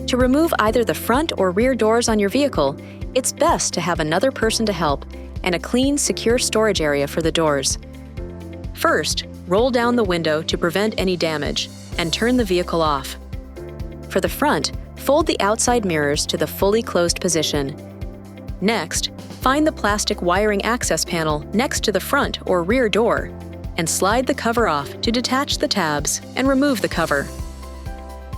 To remove either the front or rear doors on your vehicle, it's best to have another person to help and a clean, secure storage area for the doors. First, roll down the window to prevent any damage and turn the vehicle off. For the front, fold the outside mirrors to the fully closed position. Next, find the plastic wiring access panel next to the front or rear door and slide the cover off to detach the tabs and remove the cover.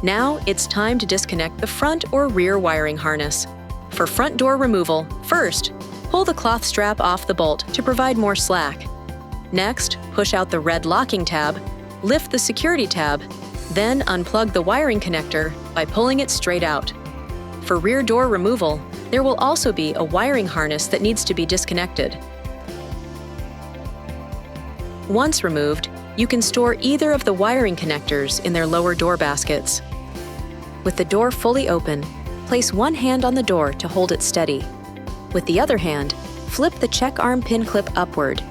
Now it's time to disconnect the front or rear wiring harness. For front door removal, first, pull the cloth strap off the bolt to provide more slack. Next, push out the red locking tab, lift the security tab, then unplug the wiring connector by pulling it straight out. For rear door removal, there will also be a wiring harness that needs to be disconnected. Once removed, you can store either of the wiring connectors in their lower door baskets. With the door fully open, place one hand on the door to hold it steady. With the other hand, flip the check arm pin clip upward.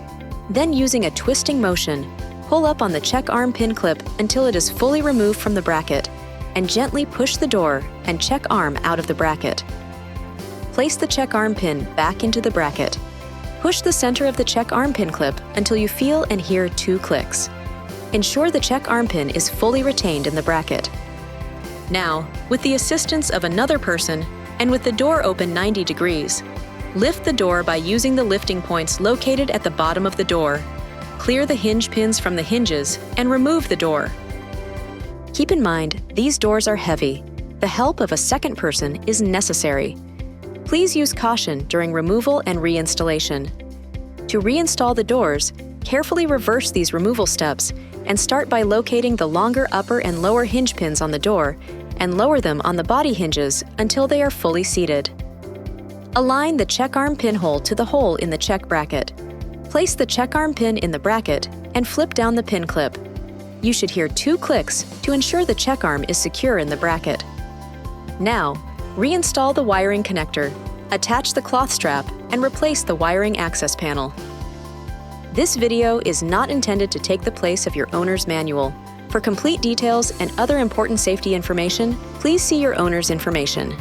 Then, using a twisting motion, pull up on the check arm pin clip until it is fully removed from the bracket, and gently push the door and check arm out of the bracket. Place the check arm pin back into the bracket. Push the center of the check arm pin clip until you feel and hear 2 clicks. Ensure the check arm pin is fully retained in the bracket. Now, with the assistance of another person and with the door open 90 degrees, lift the door by using the lifting points located at the bottom of the door. Clear the hinge pins from the hinges and remove the door. Keep in mind, these doors are heavy. The help of a second person is necessary. Please use caution during removal and reinstallation. To reinstall the doors, carefully reverse these removal steps and start by locating the longer upper and lower hinge pins on the door and lower them on the body hinges until they are fully seated. Align the check arm pin hole to the hole in the check bracket. Place the check arm pin in the bracket and flip down the pin clip. You should hear 2 clicks to ensure the check arm is secure in the bracket. Now, reinstall the wiring connector, attach the cloth strap, and replace the wiring access panel. This video is not intended to take the place of your owner's manual. For complete details and other important safety information, please see your owner's information.